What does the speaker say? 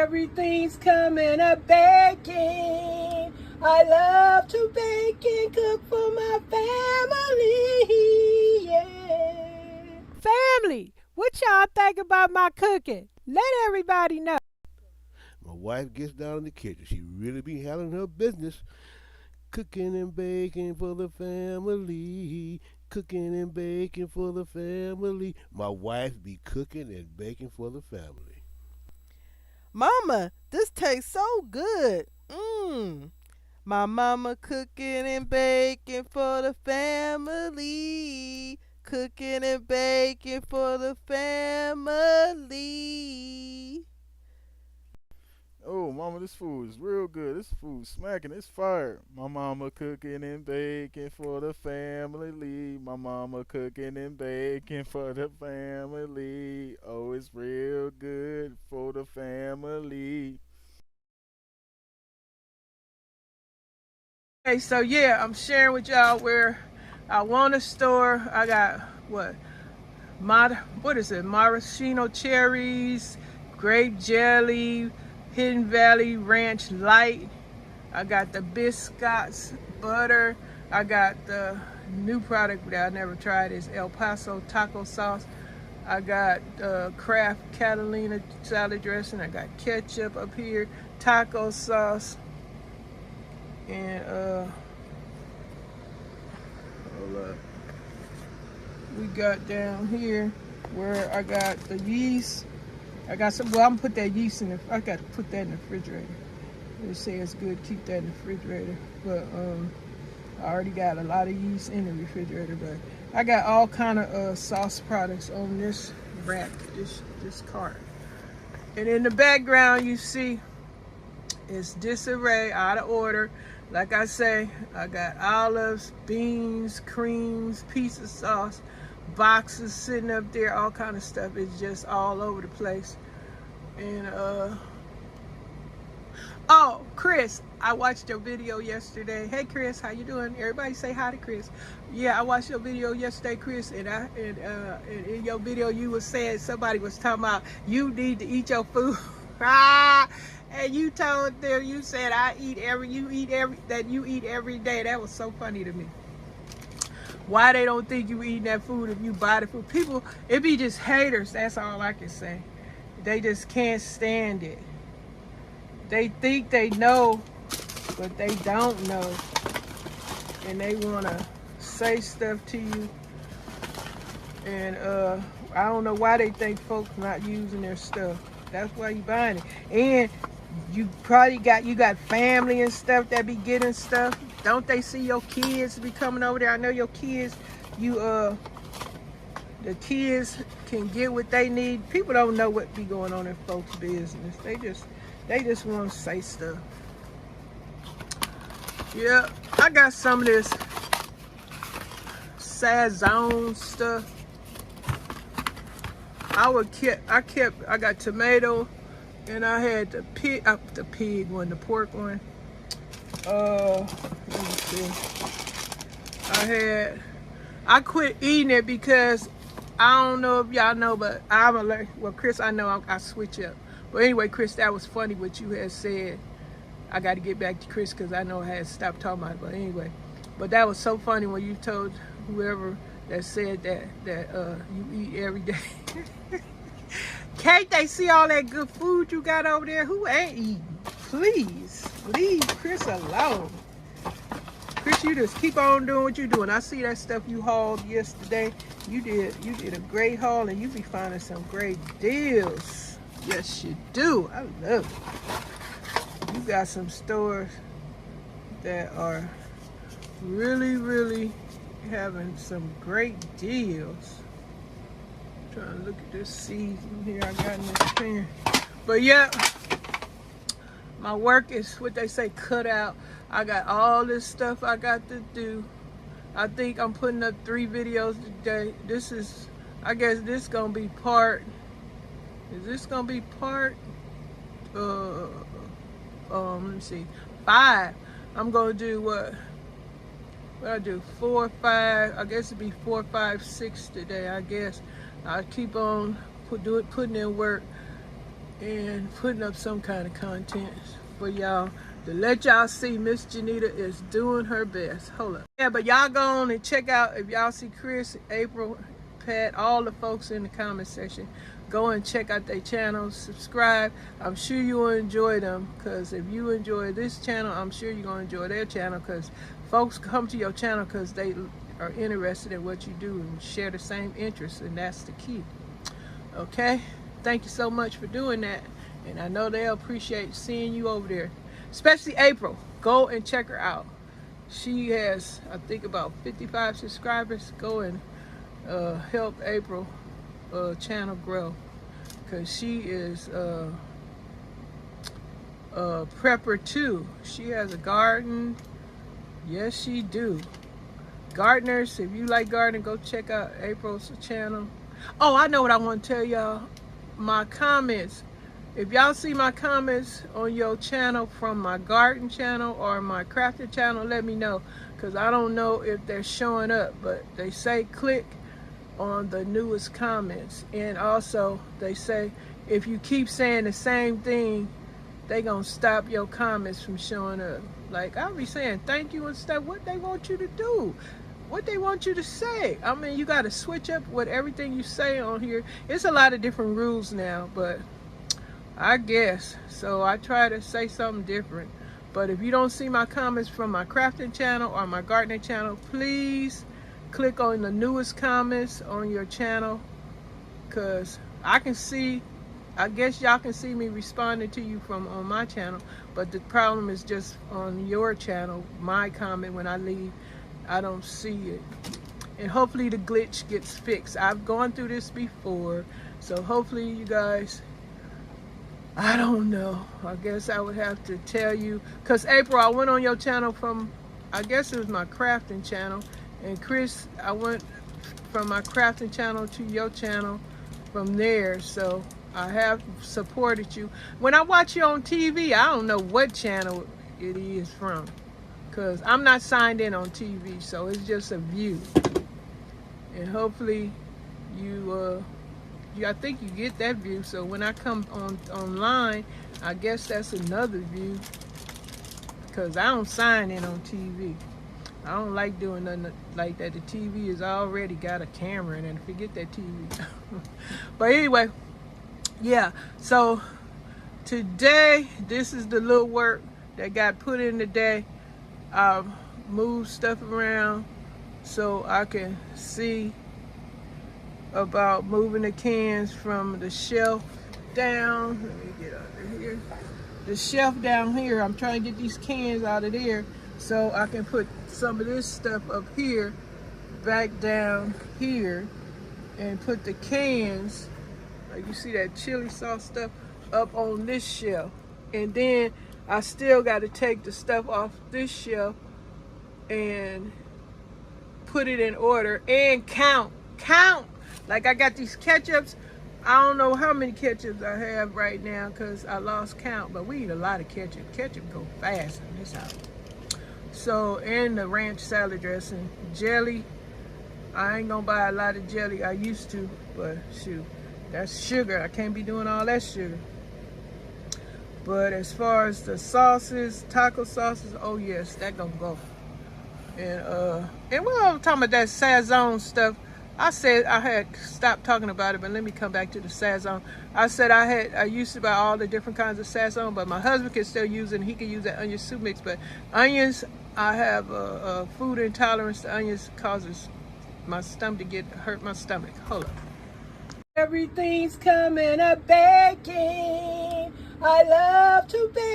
Everything's coming up baking. I love to bake and cook for my family. Yeah. Family, what y'all think about my cooking? Let everybody know. My wife gets down in the kitchen. She really be handling her business. Cooking and baking for the family. Cooking and baking for the family. My wife be cooking and baking for the family. Mama, this tastes so good. Mmm. My mama cooking and baking for the family. Cooking and baking for the family. Oh, mama, this food is real good. This food smacking. It's fire. My mama cooking and baking for the family. My mama cooking and baking for the family. Oh, it's real good for the family. Okay, so yeah, I'm sharing with y'all where I want a store. I got what is it? Maraschino cherries, grape jelly, Hidden Valley Ranch Light. I got the biscuits, butter. I got the new product that I never tried is El Paso taco sauce. I got Kraft Catalina salad dressing. I got ketchup up here, taco sauce, and hold up. We got down here where I got the yeast. I got some. Well, I'm gonna put that yeast in the. I got to put that in the refrigerator. They say it's good. Keep that in the refrigerator. But I already got a lot of yeast in the refrigerator. But I got all kind of sauce products on this rack, this cart. And in the background, you see it's disarray, out of order. Like I say, I got olives, beans, creams, pizza sauce, boxes sitting up there, all kind of stuff. It's just all over the place. And oh, Chris, I watched your video yesterday. Hey Chris, how you doing? Everybody say hi to Chris. Yeah, I watched your video yesterday, Chris, and in your video you was saying somebody was talking about you need to eat your food. And you told them, you said you eat every day. That was so funny to me. Why they don't think you eating that food if you buy the food? People, it be just haters. That's all I can say. They just can't stand it. They think they know, but they don't know. And they want to say stuff to you. And I don't know why they think folks not using their stuff. That's why you buying it. And you probably got family and stuff that be getting stuff. Don't they see your kids be coming over there? I know your kids, the kids can get what they need. People don't know what be going on in folks' business. They just want to say stuff. Yeah, I got some of this Sazon stuff. I got tomato, and I had the pig one, the pork one. Let me see. I quit eating it because I don't know if y'all know, but I'm allergic. Well, Chris, I know I switch up. But anyway, Chris, that was funny what you had said. I got to get back to Chris because I know I had stopped talking about it. But anyway, that was so funny when you told whoever that said that you eat every day. Can't they see all that good food you got over there? Who ain't eating? Please, leave Chris alone. Chris, you just keep on doing what you're doing. I see that stuff you hauled yesterday. You did a great haul, and you be finding some great deals. Yes, you do. I love it. You got some stores that are really, really having some great deals. Trying to look at this season here I got in this pan. But yeah, my work is what they say cut out. I got all this stuff I got to do. I think I'm putting up 3 videos today. I guess this gonna be part. Is this gonna be part? Let me see. 5. I'm gonna do what I do 4, 5. I guess it'd be 4, 5, 6 today. I guess I keep on putting in work. and putting up some kind of content for y'all to let y'all see Miss Janita is doing her best. Hold up. Yeah, but y'all go on and check out, if y'all see Chris, April, Pat, all the folks in the comment section, go and check out their channels, subscribe. I'm sure you will enjoy them, because if you enjoy this channel, I'm sure you're going to enjoy their channel, because folks come to your channel because they are interested in what you do and share the same interests, and that's the key. Okay? Thank you so much for doing that, and I know they'll appreciate seeing you over there, especially April. Go and check her out. She has, I think, about 55 subscribers. Go and help April channel grow, because she is prepper too. She has a garden. Yes, she do. Gardeners, if you like gardening, go check out April's channel. Oh, I know what I want to tell y'all. My comments. If y'all see my comments on your channel from my garden channel or my crafting channel, let me know, because I don't know if they're showing up, but they say click on the newest comments. And also they say if you keep saying the same thing, they gonna stop your comments from showing up. Like, I'll be saying thank you and stuff, what they want you to do, what they want you to say. I mean, you got to switch up with everything you say on here. It's a lot of different rules now, but I guess so I try to say something different. But if you don't see my comments from my crafting channel or my gardening channel, please click on the newest comments on your channel, because I can see, I guess y'all can see me responding to you from on my channel, but the problem is just on your channel, my comment when I leave, I don't see it. And hopefully the glitch gets fixed. I've gone through this before, so hopefully you guys, I don't know, I guess I would have to tell you, because April, I went on your channel from, I guess it was my crafting channel, and Chris, I went from my crafting channel to your channel from there, so I have supported you. When I watch you on TV, I don't know what channel it is from, because I'm not signed in on TV, so it's just a view. And hopefully you, I think you get that view, so when I come online, I guess that's another view, because I don't sign in on TV. I don't like doing nothing like that. The TV has already got a camera in it. Forget that TV. But anyway, yeah. So today, this is the little work that got put in today. I moved stuff around so I can see about moving the cans from the shelf down. Let me get out of here. The shelf down here, I'm trying to get these cans out of there so I can put some of this stuff up here, back down here, and put the cans, like you see that chili sauce stuff, up on this shelf. And then I still got to take the stuff off this shelf and put it in order and count. Like I got these ketchups. I don't know how many ketchups I have right now because I lost count, but we eat a lot of ketchup. Ketchup go fast in this house. So, and the ranch salad dressing. Jelly, I ain't gonna buy a lot of jelly. I used to, but shoot, that's sugar. I can't be doing all that sugar. But as far as the sauces, taco sauces, oh yes, that gonna go. And while I'm talking about that Sazon stuff, I said I had stopped talking about it, but let me come back to the Sazon. I said I used to buy all the different kinds of Sazon, but my husband can still use it, and he can use that onion soup mix. But onions, I have a food intolerance to onions, causes my stomach to hurt my stomach. Hold up. Everything's coming up baking. I love to bake.